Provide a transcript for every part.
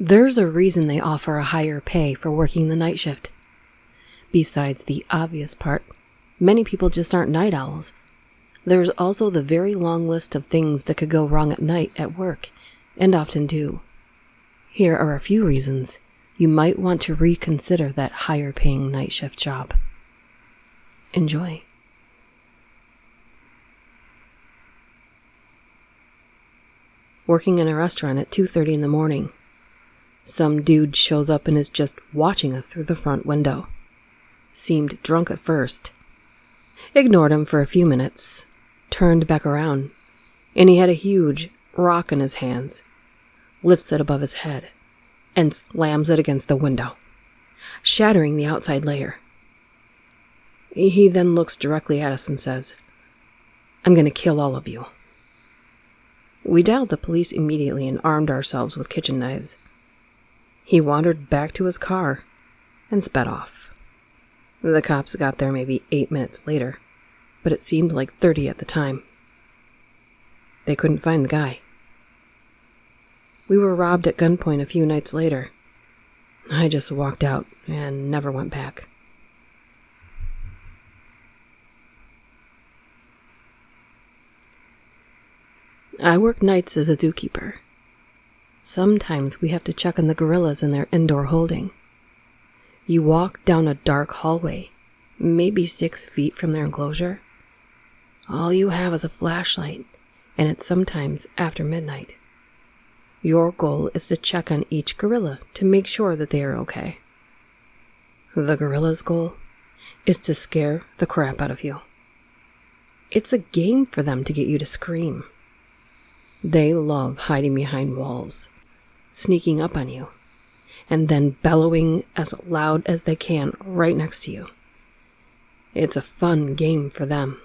There's a reason they offer a higher pay for working the night shift. Besides the obvious part, many people just aren't night owls. There's also the very long list of things that could go wrong at night at work, and often do. Here are a few reasons you might want to reconsider that higher paying night shift job. Enjoy. Working in a restaurant at 2:30 in the morning. Some dude shows up and is just watching us through the front window. Seemed drunk at first. Ignored him for a few minutes, turned back around, and he had a huge rock in his hands, lifts it above his head, and slams it against the window, shattering the outside layer. He then looks directly at us and says, "I'm going to kill all of you." We dialed the police immediately and armed ourselves with kitchen knives. He wandered back to his car and sped off. The cops got there maybe 8 minutes later, but it seemed like 30 at the time. They couldn't find the guy. We were robbed at gunpoint a few nights later. I just walked out and never went back. I work nights as a zookeeper. Sometimes we have to check on the gorillas in their indoor holding. You walk down a dark hallway, maybe 6 feet from their enclosure. All you have is a flashlight, and it's sometimes after midnight. Your goal is to check on each gorilla to make sure that they are okay. The gorilla's goal is to scare the crap out of you. It's a game for them to get you to scream. They love hiding behind walls, sneaking up on you, and then bellowing as loud as they can right next to you. It's a fun game for them.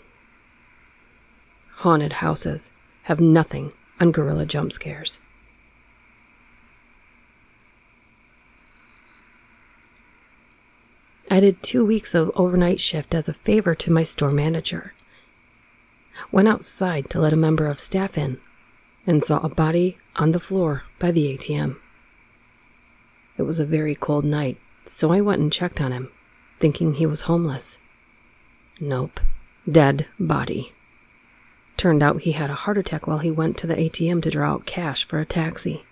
Haunted houses have nothing on gorilla jump scares. I did 2 weeks of overnight shift as a favor to my store manager. Went outside to let a member of staff in and saw a body on the floor by the ATM. It was a very cold night, so I went and checked on him, thinking he was homeless. Nope, dead body. Turned out he had a heart attack while he went to the ATM to draw out cash for a taxi.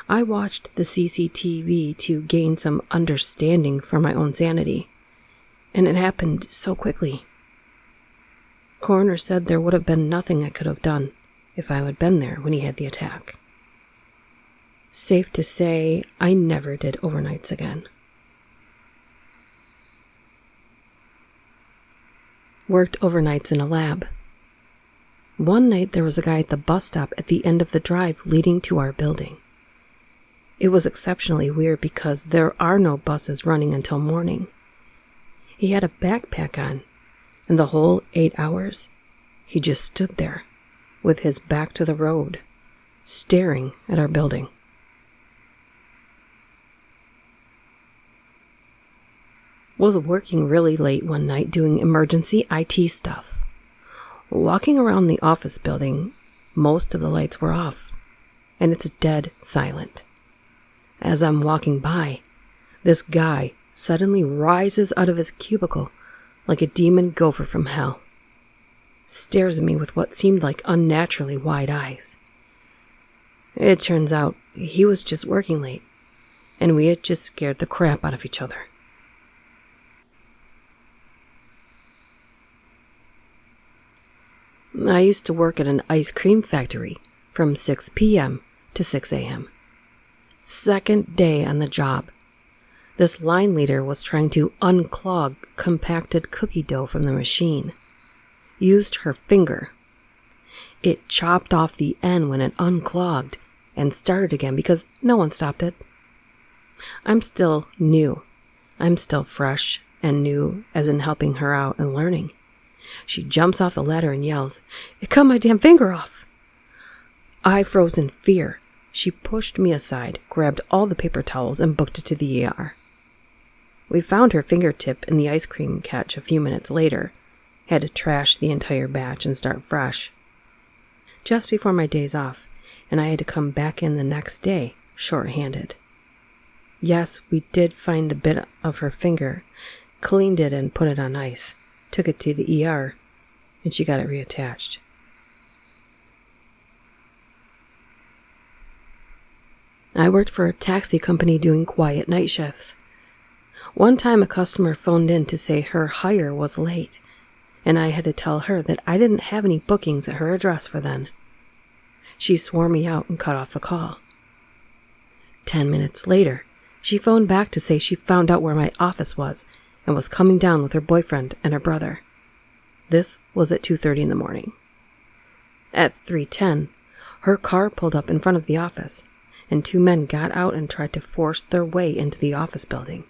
I watched the CCTV to gain some understanding for my own sanity, and it happened so quickly. Coroner said there would have been nothing I could have done if I had been there when he had the attack. Safe to say, I never did overnights again. Worked overnights in a lab. One night there was a guy at the bus stop at the end of the drive leading to our building. It was exceptionally weird because there are no buses running until morning. He had a backpack on, and the whole 8 hours, he just stood there with his back to the road, staring at our building. Was working really late one night doing emergency IT stuff. Walking around the office building, most of the lights were off, and it's dead silent. As I'm walking by, this guy suddenly rises out of his cubicle like a demon gopher from hell. Stares at me with what seemed like unnaturally wide eyes. It turns out he was just working late, and we had just scared the crap out of each other. I used to work at an ice cream factory from 6 p.m. to 6 a.m. Second day on the job. This line leader was trying to unclog compacted cookie dough from the machine. Used her finger. It chopped off the end when it unclogged and started again because no one stopped it. I'm still new. I'm still fresh and new, as in helping her out and learning. She jumps off the ladder and yells, "It cut my damn finger off!" I froze in fear. She pushed me aside, grabbed all the paper towels, and booked it to the ER. We found her fingertip in the ice cream catch a few minutes later. Had to trash the entire batch and start fresh. Just before my days off, and I had to come back in the next day short-handed. Yes, we did find the bit of her finger, cleaned it and put it on ice, took it to the ER, and she got it reattached. I worked for a taxi company doing quiet night shifts. One time a customer phoned in to say her hire was late, and I had to tell her that I didn't have any bookings at her address for then. She swore me out and cut off the call. 10 minutes later, she phoned back to say she found out where my office was and was coming down with her boyfriend and her brother. This was at 2:30 in the morning. At 3:10, her car pulled up in front of the office, and 2 men got out and tried to force their way into the office building.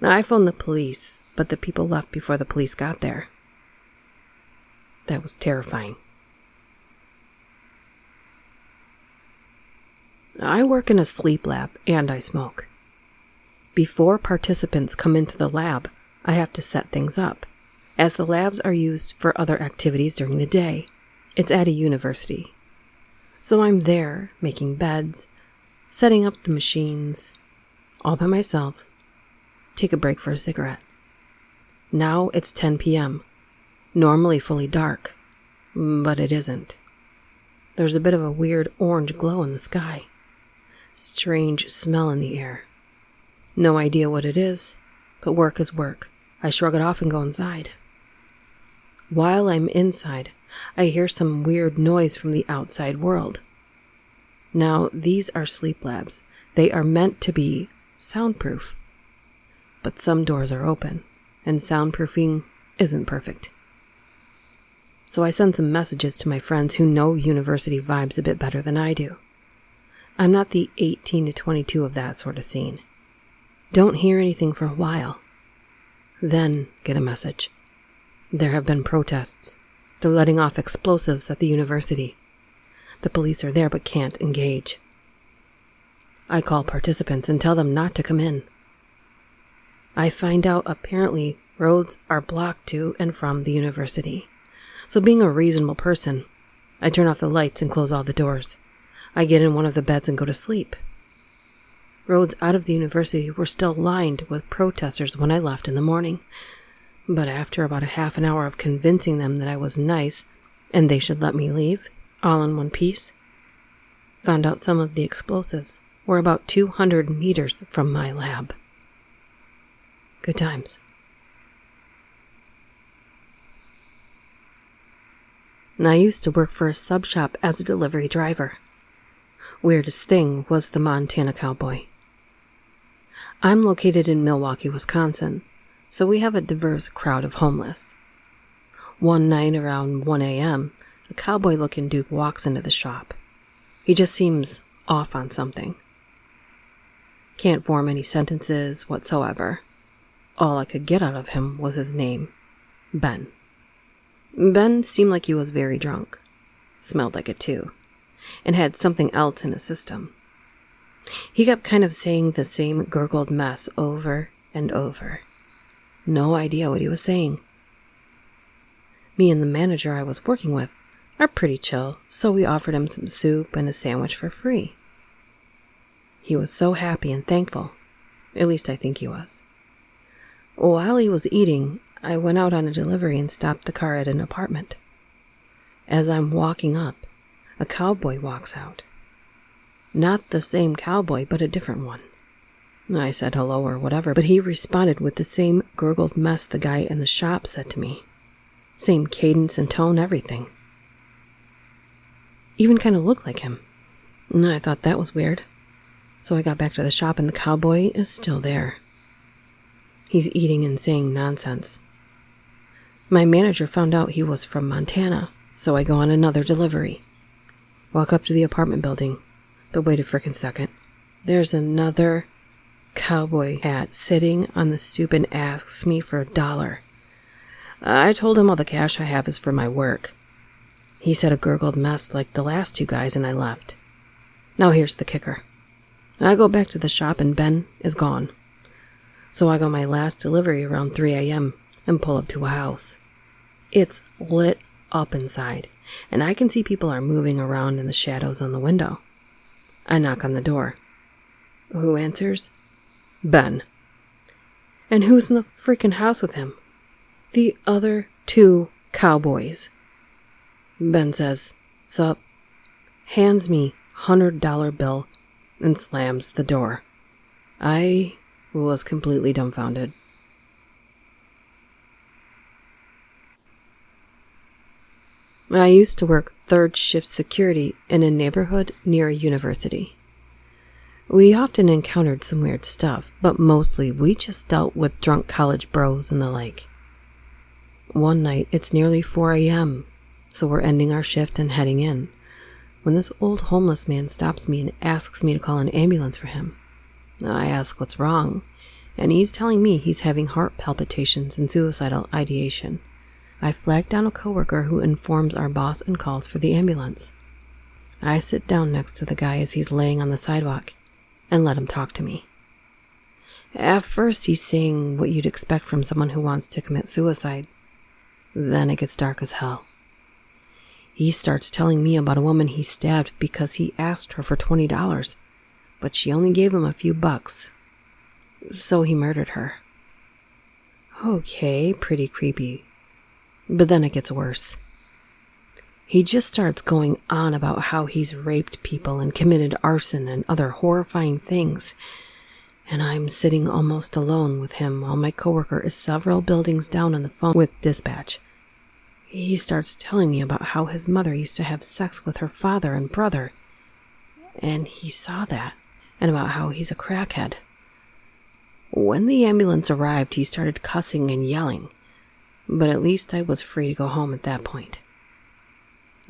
I phoned the police, but the people left before the police got there. That was terrifying. I work in a sleep lab and I smoke. Before participants come into the lab, I have to set things up, as the labs are used for other activities during the day. It's at a university. So I'm there, making beds, setting up the machines, all by myself. Take a break for a cigarette. Now it's 10 p.m., normally fully dark, but it isn't. There's a bit of a weird orange glow in the sky. Strange smell in the air. No idea what it is, but work is work. I shrug it off and go inside. While I'm inside, I hear some weird noise from the outside world. Now, these are sleep labs. They are meant to be soundproof. But some doors are open, and soundproofing isn't perfect. So I send some messages to my friends who know university vibes a bit better than I do. I'm not the 18 to 22 of that sort of scene. Don't hear anything for a while. Then get a message. There have been protests. They're letting off explosives at the university. The police are there but can't engage. I call participants and tell them not to come in. I find out apparently roads are blocked to and from the university. So being a reasonable person, I turn off the lights and close all the doors. I get in one of the beds and go to sleep. Roads out of the university were still lined with protesters when I left in the morning. But after about a half an hour of convincing them that I was nice and they should let me leave, all in one piece, found out some of the explosives were about 200 meters from my lab. Good times. I used to work for a sub shop as a delivery driver. Weirdest thing was the Montana cowboy. I'm located in Milwaukee, Wisconsin, so we have a diverse crowd of homeless. One night around 1 a.m., a cowboy-looking dude walks into the shop. He just seems off on something. Can't form any sentences whatsoever. All I could get out of him was his name, Ben. Ben seemed like he was very drunk, smelled like it too, and had something else in his system. He kept kind of saying the same gurgled mess over and over. No idea what he was saying. Me and the manager I was working with are pretty chill, so we offered him some soup and a sandwich for free. He was so happy and thankful. At least I think he was. While he was eating, I went out on a delivery and stopped the car at an apartment. As I'm walking up, a cowboy walks out. Not the same cowboy, but a different one. I said hello or whatever, but he responded with the same gurgled mess the guy in the shop said to me. Same cadence and tone, everything. Even kind of looked like him. I thought that was weird. So I got back to the shop and the cowboy is still there. He's eating and saying nonsense. My manager found out he was from Montana, so I go on another delivery. Walk up to the apartment building, but wait a frickin' second. There's another cowboy hat sitting on the stoop and asks me for $1. I told him all the cash I have is for my work. He said a gurgled mess like the last 2 guys and I left. Now here's the kicker. I go back to the shop and Ben is gone. So I go my last delivery around 3 a.m. and pull up to a house. It's lit up inside, and I can see people are moving around in the shadows on the window. I knock on the door. Who answers? Ben. And who's in the freaking house with him? The other two cowboys. Ben says, "Sup?" hands me $100 bill and slams the door. I was completely dumbfounded. I used to work third shift security in a neighborhood near a university. We often encountered some weird stuff, but mostly we just dealt with drunk college bros and the like. One night, it's nearly 4 a.m., so we're ending our shift and heading in, when this old homeless man stops me and asks me to call an ambulance for him. I ask what's wrong, and he's telling me he's having heart palpitations and suicidal ideation. I flag down a coworker who informs our boss and calls for the ambulance. I sit down next to the guy as he's laying on the sidewalk and let him talk to me. At first, he's saying what you'd expect from someone who wants to commit suicide. Then it gets dark as hell. He starts telling me about a woman he stabbed because he asked her for $20, but she only gave him a few bucks. So he murdered her. Okay, pretty creepy. But then it gets worse. He just starts going on about how he's raped people and committed arson and other horrifying things. And I'm sitting almost alone with him while my coworker is several buildings down on the phone with dispatch. He starts telling me about how his mother used to have sex with her father and brother. And he saw that. And about how he's a crackhead. When the ambulance arrived, he started cussing and yelling. But at least I was free to go home at that point.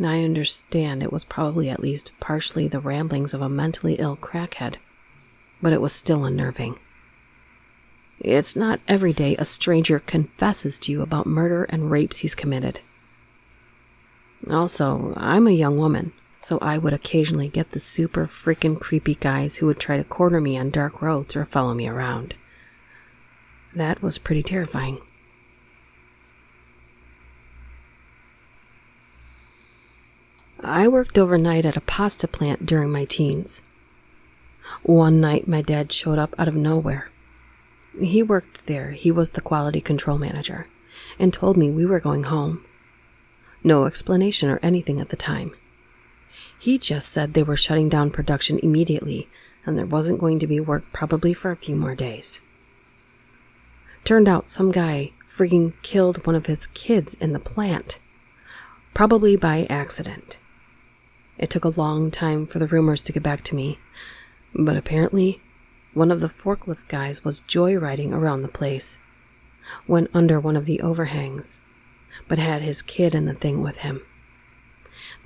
I understand it was probably at least partially the ramblings of a mentally ill crackhead, but it was still unnerving. It's not every day a stranger confesses to you about murder and rapes he's committed. Also, I'm a young woman, so I would occasionally get the super freaking creepy guys who would try to corner me on dark roads or follow me around. That was pretty terrifying. I worked overnight at a pasta plant during my teens. One night, my dad showed up out of nowhere. He worked there, he was the quality control manager, and told me we were going home. No explanation or anything at the time. He just said they were shutting down production immediately, and there wasn't going to be work probably for a few more days. Turned out some guy frigging killed one of his kids in the plant, probably by accident. It took a long time for the rumors to get back to me, but apparently one of the forklift guys was joyriding around the place, went under one of the overhangs, but had his kid in the thing with him.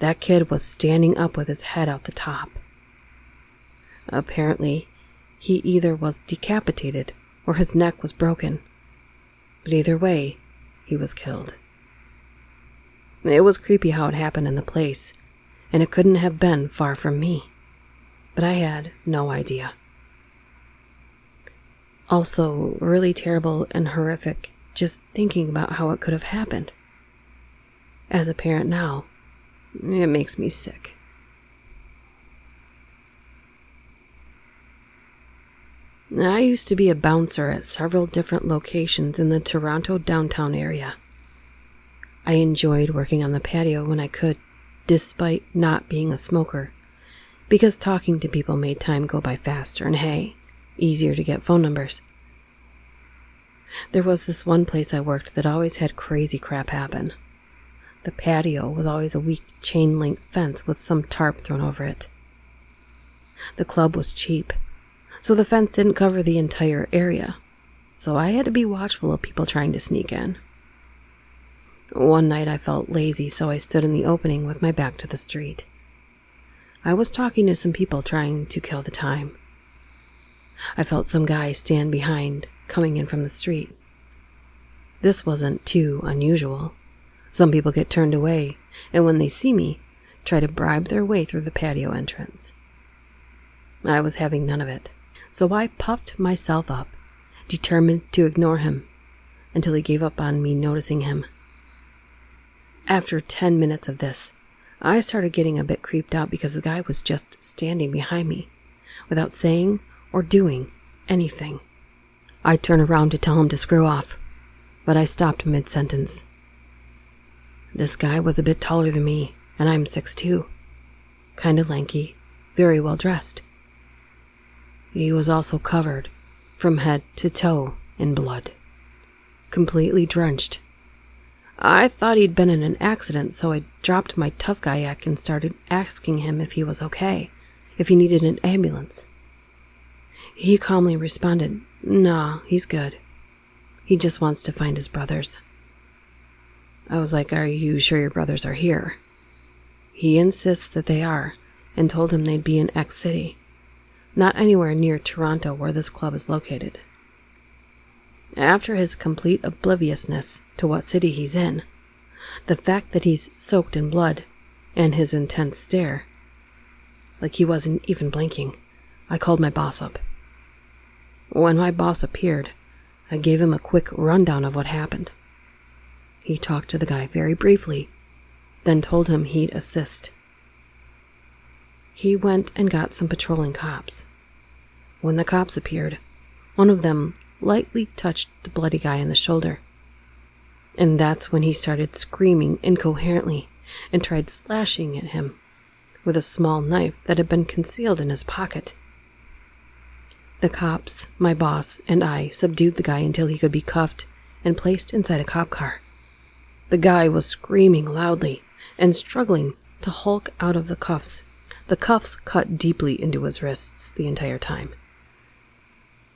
That kid was standing up with his head out the top. Apparently, he either was decapitated or his neck was broken, but either way, he was killed. It was creepy how it happened in the place, and it couldn't have been far from me, but I had no idea. Also, really terrible and horrific just thinking about how it could have happened. As a parent now, it makes me sick. I used to be a bouncer at several different locations in the Toronto downtown area. I enjoyed working on the patio when I could, despite not being a smoker, because talking to people made time go by faster and hey, easier to get phone numbers. There was this one place I worked that always had crazy crap happen. The patio was always a weak chain-link fence with some tarp thrown over it. The club was cheap, so the fence didn't cover the entire area, so I had to be watchful of people trying to sneak in. One night I felt lazy, so I stood in the opening with my back to the street. I was talking to some people trying to kill the time. I felt some guy stand behind, coming in from the street. This wasn't too unusual. Some people get turned away, and when they see me, try to bribe their way through the patio entrance. I was having none of it, so I puffed myself up, determined to ignore him, until he gave up on me noticing him. After 10 minutes of this, I started getting a bit creeped out because the guy was just standing behind me, without saying or doing anything. I turned around to tell him to screw off, but I stopped mid-sentence. This guy was a bit taller than me, and I'm 6'2", kinda lanky, very well dressed. He was also covered, from head to toe, in blood, completely drenched. I thought he'd been in an accident, so I dropped my tough guy act and started asking him if he was okay, if he needed an ambulance. He calmly responded, "Nah, he's good. He just wants to find his brothers." I was like, "Are you sure your brothers are here?" He insists that they are, and told him they'd be in X city, not anywhere near Toronto where this club is located. After his complete obliviousness to what city he's in, the fact that he's soaked in blood, and his intense stare, like he wasn't even blinking, I called my boss up. When my boss appeared, I gave him a quick rundown of what happened. He talked to the guy very briefly, then told him he'd assist. He went and got some patrolling cops. When the cops appeared, one of them lightly touched the bloody guy in the shoulder. And that's when he started screaming incoherently and tried slashing at him with a small knife that had been concealed in his pocket. The cops, my boss, and I subdued the guy until he could be cuffed and placed inside a cop car. The guy was screaming loudly and struggling to hulk out of the cuffs. The cuffs cut deeply into his wrists the entire time.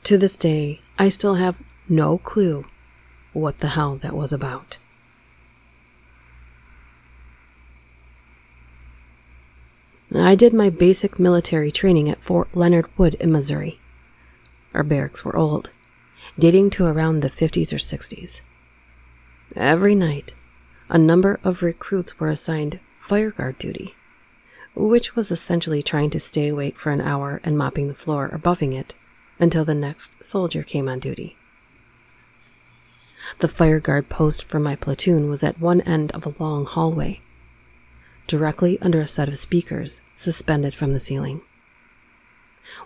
To this day, I still have no clue what the hell that was about. I did my basic military training at Fort Leonard Wood in Missouri. Our barracks were old, dating to around the 50s or 60s. Every night, a number of recruits were assigned fire guard duty, which was essentially trying to stay awake for an hour and mopping the floor or buffing it until the next soldier came on duty. The fire guard post for my platoon was at one end of a long hallway, directly under a set of speakers suspended from the ceiling.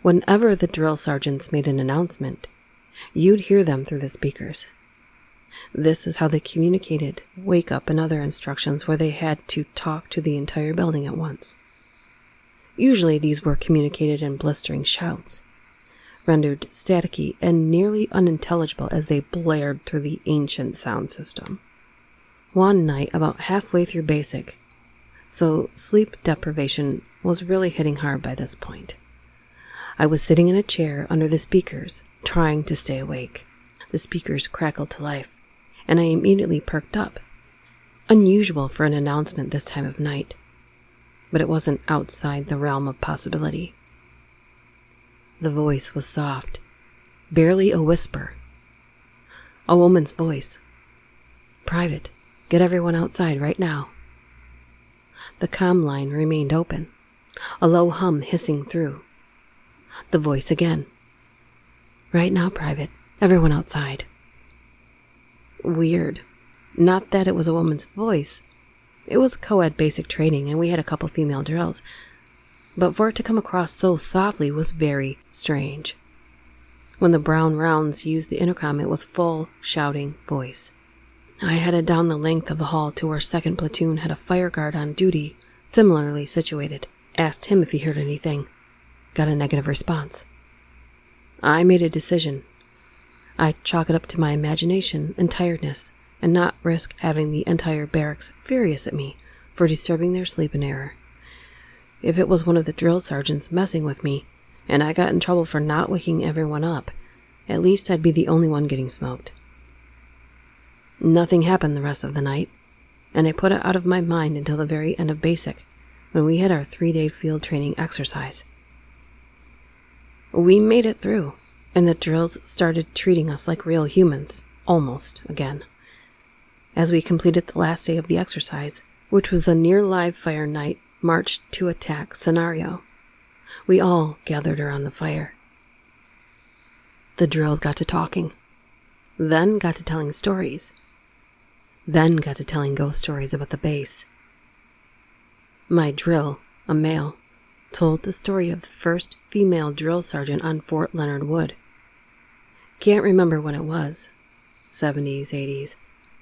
Whenever the drill sergeants made an announcement, you'd hear them through the speakers. This is how they communicated wake up and other instructions where they had to talk to the entire building at once. Usually these were communicated in blistering shouts, rendered staticky and nearly unintelligible as they blared through the ancient sound system. One night, about halfway through basic, so sleep deprivation was really hitting hard by this point, I was sitting in a chair under the speakers, trying to stay awake. The speakers crackled to life, and I immediately perked up. Unusual for an announcement this time of night, but it wasn't outside the realm of possibility. The voice was soft, barely a whisper. A woman's voice. "Private, get everyone outside right now." The comm line remained open, a low hum hissing through. The voice again. "Right now, Private, everyone outside." Weird. Not that it was a woman's voice. It was co-ed basic training and we had a couple female drills. But for it to come across so softly was very strange. When the brown rounds used the intercom, it was full, shouting voice. I headed down the length of the hall to where 2nd Platoon had a fire guard on duty, similarly situated. Asked him if he heard anything. Got a negative response. I made a decision. I'd chalk it up to my imagination and tiredness and not risk having the entire barracks furious at me for disturbing their sleep in error. If it was one of the drill sergeants messing with me and I got in trouble for not waking everyone up, at least I'd be the only one getting smoked. Nothing happened the rest of the night, and I put it out of my mind until the very end of basic, when we had our 3-day field training exercise. We made it through, and the drills started treating us like real humans, almost, again. As we completed the last day of the exercise, which was a near live fire night march to attack scenario, we all gathered around the fire. The drills got to talking, then got to telling stories, then got to telling ghost stories about the base. My drill, a male, told the story of the first female drill sergeant on Fort Leonard Wood. Can't remember when it was, 70s, 80s,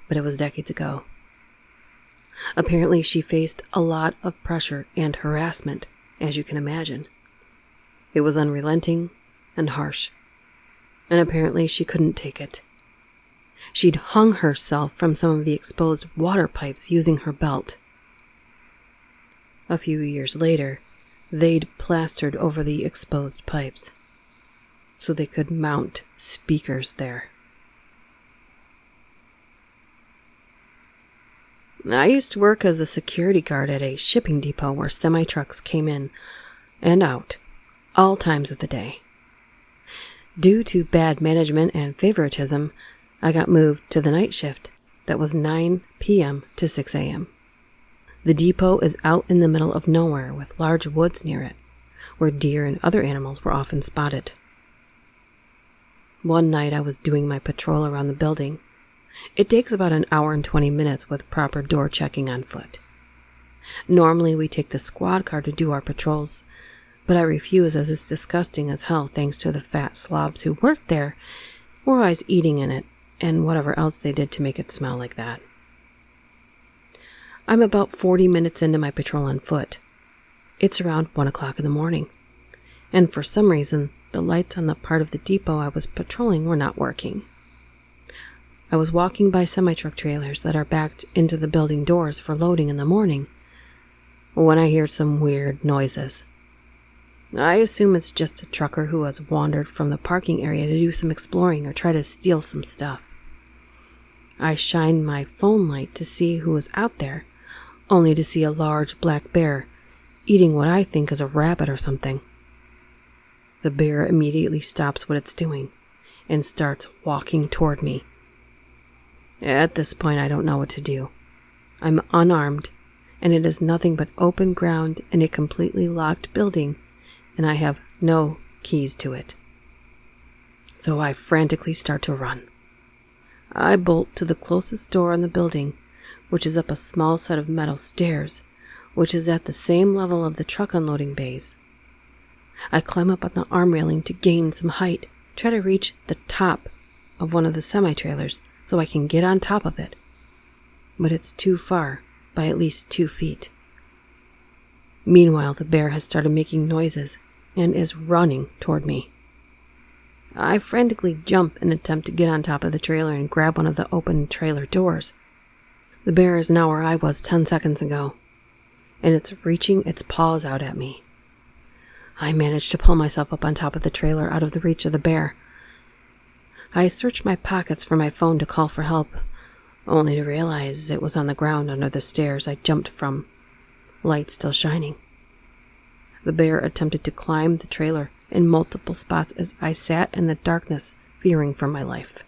but it was decades ago. Apparently she faced a lot of pressure and harassment, as you can imagine. It was unrelenting and harsh, and apparently she couldn't take it. She'd hung herself from some of the exposed water pipes using her belt. A few years later, they'd plastered over the exposed pipes so they could mount speakers there. I used to work as a security guard at a shipping depot where semi-trucks came in and out all times of the day. Due to bad management and favoritism, I got moved to the night shift that was 9 p.m. to 6 a.m. The depot is out in the middle of nowhere with large woods near it, where deer and other animals were often spotted. One night I was doing my patrol around the building. It takes about an hour and 20 minutes with proper door checking on foot. Normally we take the squad car to do our patrols, but I refuse as it's disgusting as hell thanks to the fat slobs who worked there were always eating in it and whatever else they did to make it smell like that. I'm about 40 minutes into my patrol on foot. It's around 1 o'clock in the morning, and for some reason, the lights on the part of the depot I was patrolling were not working. I was walking by semi-truck trailers that are backed into the building doors for loading in the morning when I hear some weird noises. I assume it's just a trucker who has wandered from the parking area to do some exploring or try to steal some stuff. I shine my phone light to see who is out there, only to see a large black bear eating what I think is a rabbit or something. The bear immediately stops what it's doing and starts walking toward me. At this point, I don't know what to do. I'm unarmed, and it is nothing but open ground and a completely locked building, and I have no keys to it. So I frantically start to run. I bolt to the closest door in the building, which is up a small set of metal stairs, which is at the same level of the truck unloading bays. I climb up on the arm railing to gain some height, try to reach the top of one of the semi-trailers so I can get on top of it. But it's too far, by at least 2 feet. Meanwhile, the bear has started making noises and is running toward me. I frantically jump and attempt to get on top of the trailer and grab one of the open trailer doors. The bear is now where I was 10 seconds ago, and it's reaching its paws out at me. I manage to pull myself up on top of the trailer out of the reach of the bear. I search my pockets for my phone to call for help, only to realize it was on the ground under the stairs I jumped from, light still shining. The bear attempted to climb the trailer in multiple spots as I sat in the darkness, fearing for my life.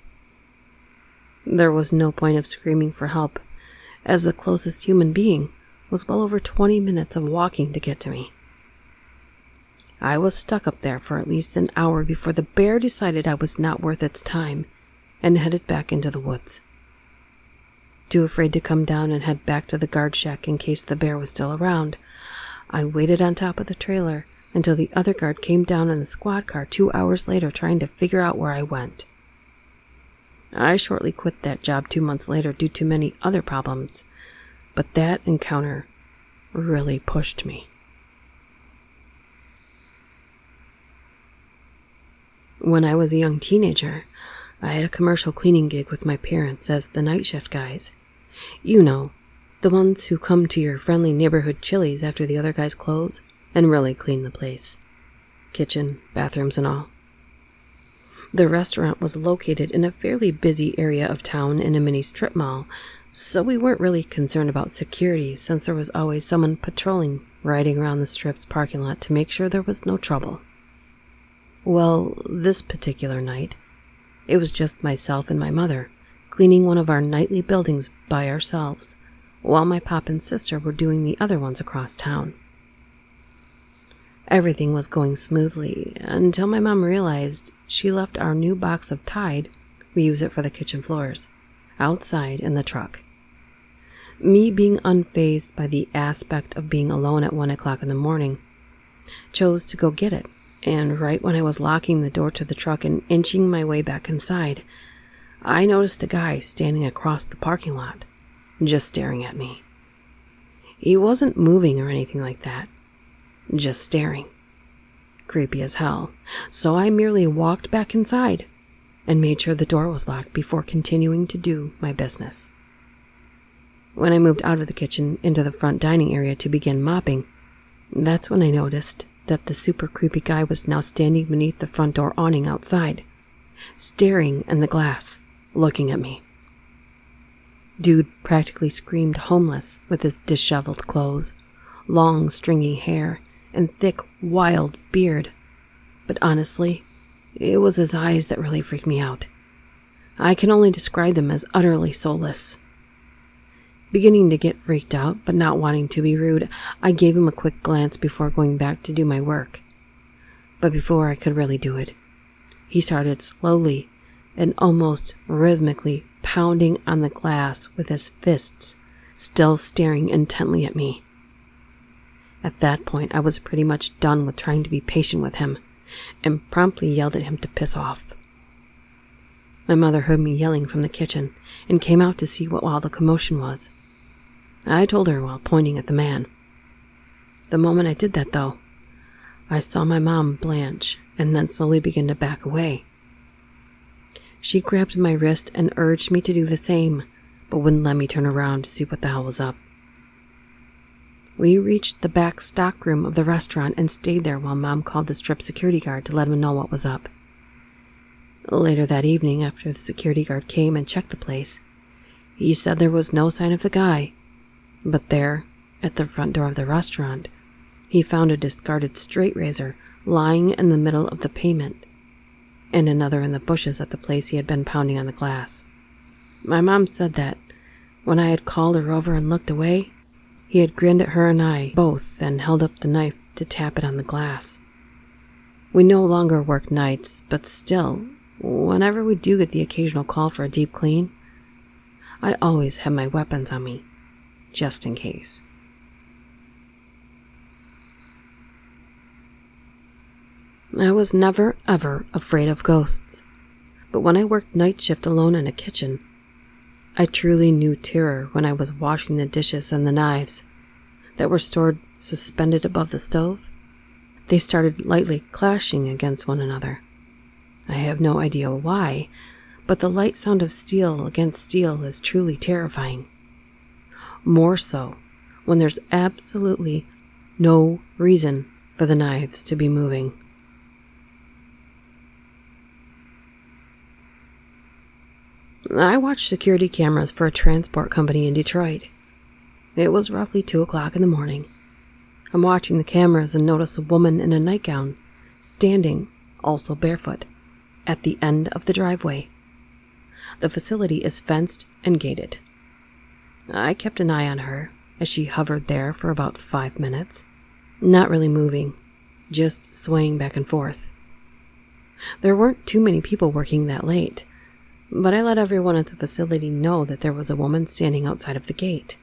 There was no point of screaming for help, as the closest human being was well over 20 minutes of walking to get to me. I was stuck up there for at least an hour before the bear decided I was not worth its time and headed back into the woods. Too afraid to come down and head back to the guard shack in case the bear was still around, I waited on top of the trailer until the other guard came down in the squad car 2 hours later trying to figure out where I went. I shortly quit that job 2 months later due to many other problems, but that encounter really pushed me. When I was a young teenager, I had a commercial cleaning gig with my parents as the night shift guys. You know, the ones who come to your friendly neighborhood Chili's after the other guys close and really clean the place. Kitchen, bathrooms, and all. The restaurant was located in a fairly busy area of town in a mini strip mall, so we weren't really concerned about security since there was always someone patrolling riding around the strip's parking lot to make sure there was no trouble. Well, this particular night, it was just myself and my mother cleaning one of our nightly buildings by ourselves, while my pop and sister were doing the other ones across town. Everything was going smoothly until my mom realized she left our new box of Tide, we use it for the kitchen floors, outside in the truck. Me, being unfazed by the aspect of being alone at 1 o'clock in the morning, chose to go get it, and right when I was locking the door to the truck and inching my way back inside, I noticed a guy standing across the parking lot, just staring at me. He wasn't moving or anything like that, just staring. Creepy as hell, so I merely walked back inside and made sure the door was locked before continuing to do my business. When I moved out of the kitchen into the front dining area to begin mopping, that's when I noticed that the super creepy guy was now standing beneath the front door awning outside, staring in the glass, looking at me. Dude practically screamed homeless with his disheveled clothes, long stringy hair, and thick, wild beard. But honestly, it was his eyes that really freaked me out. I can only describe them as utterly soulless. Beginning to get freaked out, but not wanting to be rude, I gave him a quick glance before going back to do my work. But before I could really do it, he started slowly and almost rhythmically pounding on the glass with his fists, still staring intently at me. At that point, I was pretty much done with trying to be patient with him, and promptly yelled at him to piss off. My mother heard me yelling from the kitchen and came out to see what all the commotion was. I told her while pointing at the man. The moment I did that, though, I saw my mom blanch and then slowly begin to back away. She grabbed my wrist and urged me to do the same, but wouldn't let me turn around to see what the hell was up. We reached the back stockroom of the restaurant and stayed there while Mom called the strip security guard to let him know what was up. Later that evening, after the security guard came and checked the place, he said there was no sign of the guy, but there, at the front door of the restaurant, he found a discarded straight razor lying in the middle of the pavement, and another in the bushes at the place he had been pounding on the glass. My mom said that when I had called her over and looked away, he had grinned at her and I both and held up the knife to tap it on the glass. We no longer work nights, but still, whenever we do get the occasional call for a deep clean, I always have my weapons on me, just in case. I was never, ever afraid of ghosts, but when I worked night shift alone in a kitchen, I truly knew terror when I was washing the dishes and the knives that were stored suspended above the stove. They started lightly clashing against one another. I have no idea why, but the light sound of steel against steel is truly terrifying. More so when there's absolutely no reason for the knives to be moving. I watched security cameras for a transport company in Detroit. It was roughly 2 o'clock in the morning. I'm watching the cameras and notice a woman in a nightgown, standing, also barefoot, at the end of the driveway. The facility is fenced and gated. I kept an eye on her as she hovered there for about 5 minutes, not really moving, just swaying back and forth. There weren't too many people working that late, but I let everyone at the facility know that there was a woman standing outside of the gate.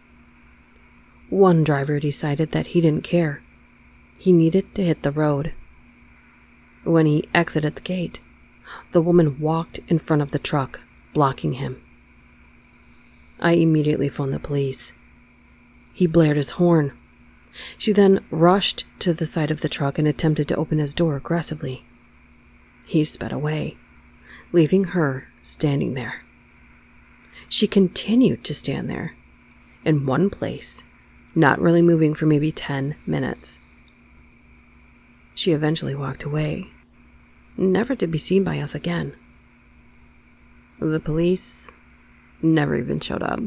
One driver decided that he didn't care. He needed to hit the road. When he exited the gate, the woman walked in front of the truck, blocking him. I immediately phoned the police. He blared his horn. She then rushed to the side of the truck and attempted to open his door aggressively. He sped away, leaving her standing there. She continued to stand there, in one place, not really moving for maybe 10 minutes. She eventually walked away, never to be seen by us again. The police never even showed up.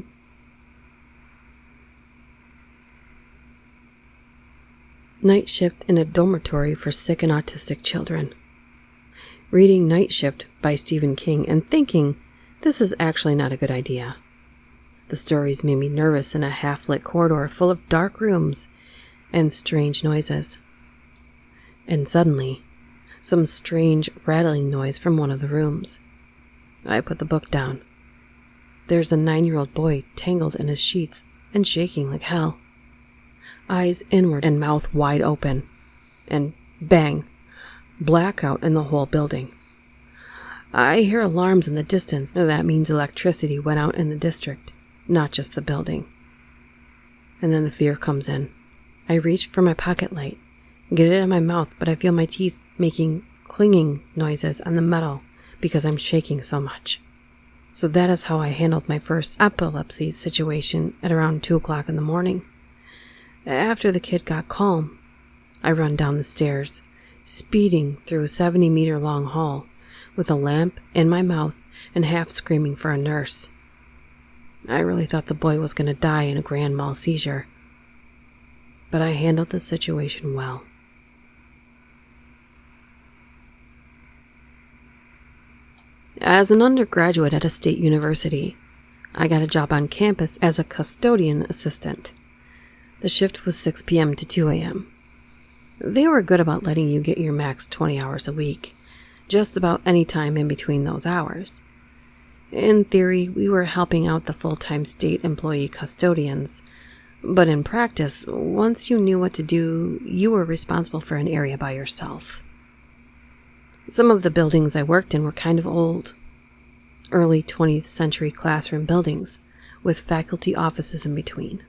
Night shift in a dormitory for sick and autistic children. Reading Night Shift by Stephen King and thinking this is actually not a good idea. The stories made me nervous in a half-lit corridor full of dark rooms and strange noises. And suddenly, some strange rattling noise from one of the rooms. I put the book down. There's a 9-year-old boy tangled in his sheets, and shaking like hell. Eyes inward and mouth wide open. And bang, blackout in the whole building. I hear alarms in the distance. That means electricity went out in the district, not just the building. And then the fear comes in. I reach for my pocket light, get it in my mouth, but I feel my teeth making clinging noises on the metal because I'm shaking so much. So that is how I handled my first epilepsy situation at around 2 o'clock in the morning. After the kid got calm, I run down the stairs, speeding through a 70-meter long hall, with a lamp in my mouth and half screaming for a nurse. I really thought the boy was going to die in a grand mal seizure, but I handled the situation well. As an undergraduate at a state university, I got a job on campus as a custodian assistant. The shift was 6 p.m. to 2 a.m. They were good about letting you get your max 20 hours a week, just about any time in between those hours. In theory, we were helping out the full-time state employee custodians, but in practice, once you knew what to do, you were responsible for an area by yourself. Some of the buildings I worked in were kind of old, early 20th century classroom buildings, with faculty offices in between.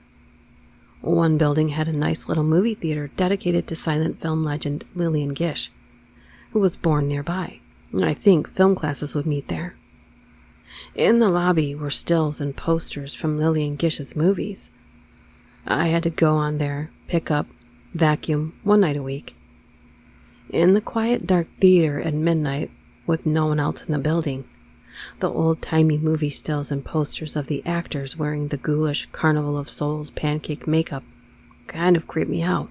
One building had a nice little movie theater dedicated to silent film legend Lillian Gish, who was born nearby. I think film classes would meet there. In the lobby were stills and posters from Lillian Gish's movies. I had to go on there, pick up, vacuum 1 night a week. In the quiet dark theater at midnight, with no one else in the building, the old-timey movie stills and posters of the actors wearing the ghoulish Carnival of Souls pancake makeup kind of creeped me out.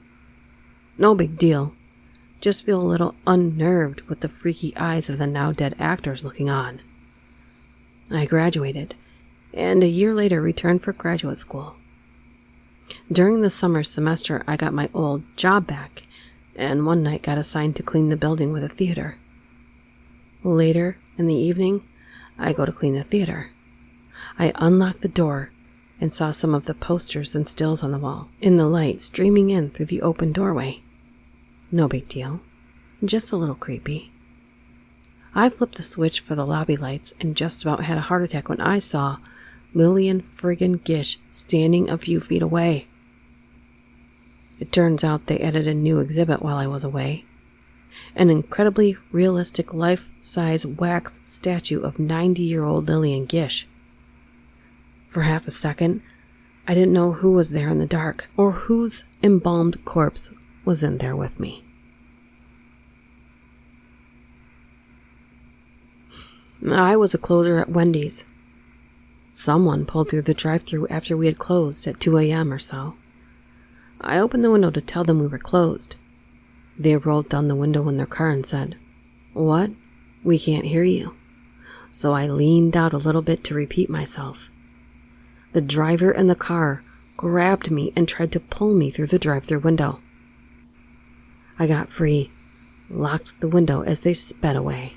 No big deal. Just feel a little unnerved with the freaky eyes of the now-dead actors looking on. I graduated, and a year later returned for graduate school. During the summer semester, I got my old job back, and one night got assigned to clean the building with a theater. Later, in the evening, I go to clean the theater. I unlocked the door and saw some of the posters and stills on the wall, in the light streaming in through the open doorway. No big deal, just a little creepy. I flipped the switch for the lobby lights and just about had a heart attack when I saw Lillian friggin' Gish standing a few feet away. It turns out they added a new exhibit while I was away. An incredibly realistic life-size wax statue of 90-year-old Lillian Gish. For half a second, I didn't know who was there in the dark or whose embalmed corpse was in there with me. I was a closer at Wendy's. Someone pulled through the drive-thru after we had closed at 2 a.m. or so. I opened the window to tell them we were closed. They rolled down the window in their car and said, "What? We can't hear you." So I leaned out a little bit to repeat myself. The driver in the car grabbed me and tried to pull me through the drive-thru window. I got free, locked the window as they sped away.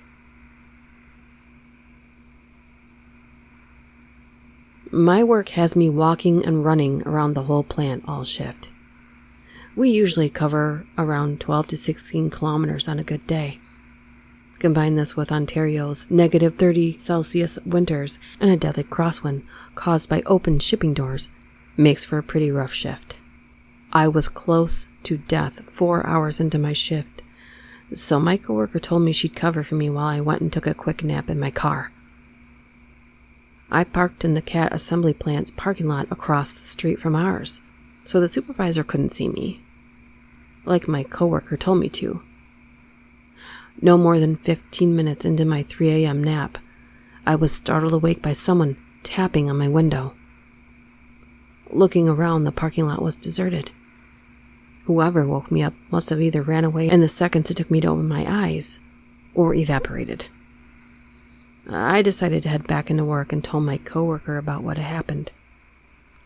My work has me walking and running around the whole plant all shift. We usually cover around 12 to 16 kilometers on a good day. Combine this with Ontario's negative 30 Celsius winters and a deadly crosswind caused by open shipping doors, makes for a pretty rough shift. I was close to death 4 hours into my shift, so my coworker told me she'd cover for me while I went and took a quick nap in my car. I parked in the cat assembly plant's parking lot across the street from ours, so the supervisor couldn't see me, like my coworker told me to. No more than 15 minutes into my 3 a.m. nap, I was startled awake by someone tapping on my window. Looking around, the parking lot was deserted. Whoever woke me up must have either ran away in the seconds it took me to open my eyes, or evaporated. I decided to head back into work and told my coworker about what had happened.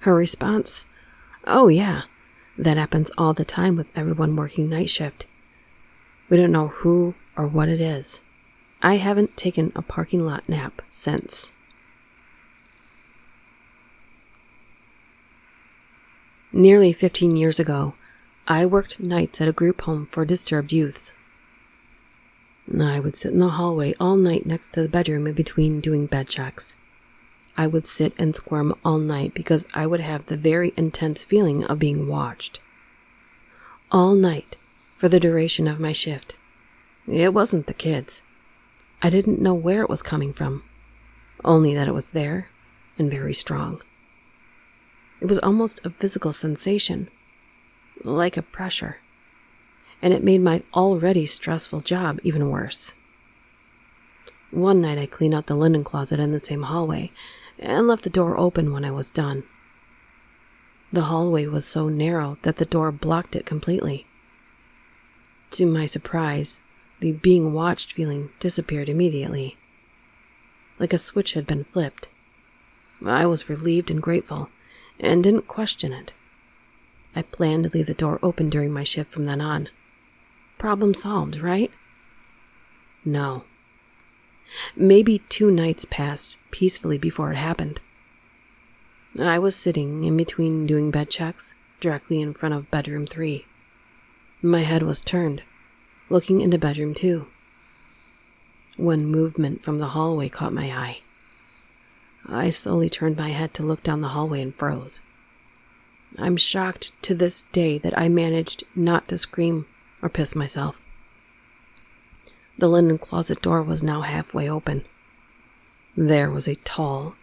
Her response, "Oh yeah, that happens all the time with everyone working night shift. We don't know who or what it is. I haven't taken a parking lot nap since." Nearly 15 years ago, I worked nights at a group home for disturbed youths. I would sit in the hallway all night next to the bedroom in between doing bed checks. I would sit and squirm all night because I would have the very intense feeling of being watched. All night, for the duration of my shift. It wasn't the kids. I didn't know where it was coming from, only that it was there and very strong. It was almost a physical sensation, like a pressure, and it made my already stressful job even worse. One night I cleaned out the linen closet in the same hallway and left the door open when I was done. The hallway was so narrow that the door blocked it completely. To my surprise, the being watched feeling disappeared immediately. Like a switch had been flipped. I was relieved and grateful, and didn't question it. I planned to leave the door open during my shift from then on. Problem solved, right? No. Maybe 2 nights passed peacefully before it happened. I was sitting in between doing bed checks, directly in front of bedroom 3. My head was turned, looking into bedroom 2, when movement from the hallway caught my eye. I slowly turned my head to look down the hallway and froze. I'm shocked to this day that I managed not to scream or piss myself. The linen closet door was now halfway open. There was a tall,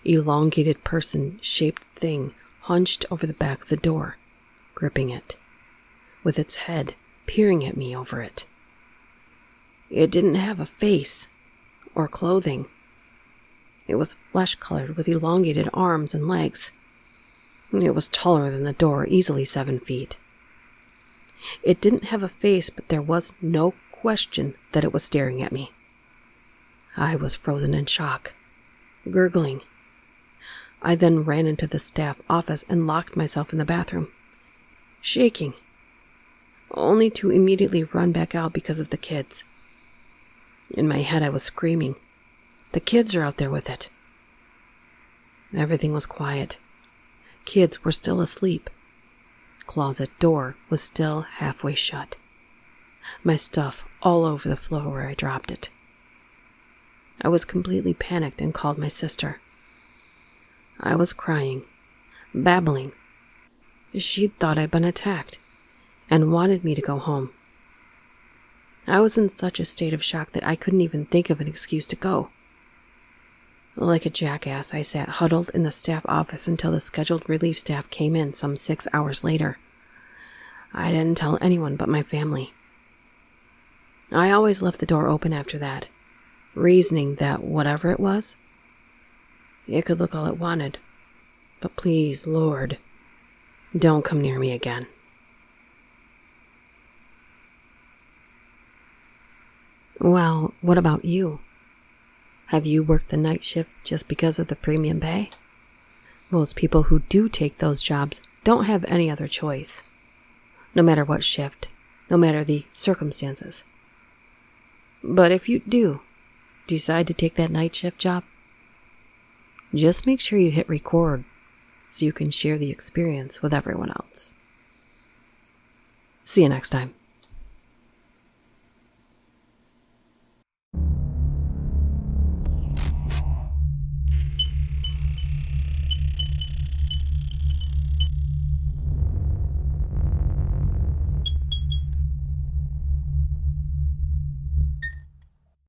elongated person-shaped thing hunched over the back of the door, gripping it, with its head peering at me over it. It didn't have a face or clothing. It was flesh-colored with elongated arms and legs. It was taller than the door, easily 7 feet. It didn't have a face, but there was no question that it was staring at me. I was frozen in shock, gurgling. I then ran into the staff office and locked myself in the bathroom, shaking, only to immediately run back out because of the kids. In my head, I was screaming, "The kids are out there with it." Everything was quiet. Kids were still asleep. Closet door was still halfway shut. My stuff all over the floor where I dropped it. I was completely panicked and called my sister. I was crying, babbling. She'd thought I'd been attacked and wanted me to go home. I was in such a state of shock that I couldn't even think of an excuse to go. Like a jackass, I sat huddled in the staff office until the scheduled relief staff came in some 6 hours later. I didn't tell anyone but my family. I always left the door open after that, reasoning that whatever it was, it could look all it wanted. But please, Lord, don't come near me again. Well, what about you? Have you worked the night shift just because of the premium pay? Most people who do take those jobs don't have any other choice, no matter what shift, no matter the circumstances. But if you do decide to take that night shift job, just make sure you hit record so you can share the experience with everyone else. See you next time.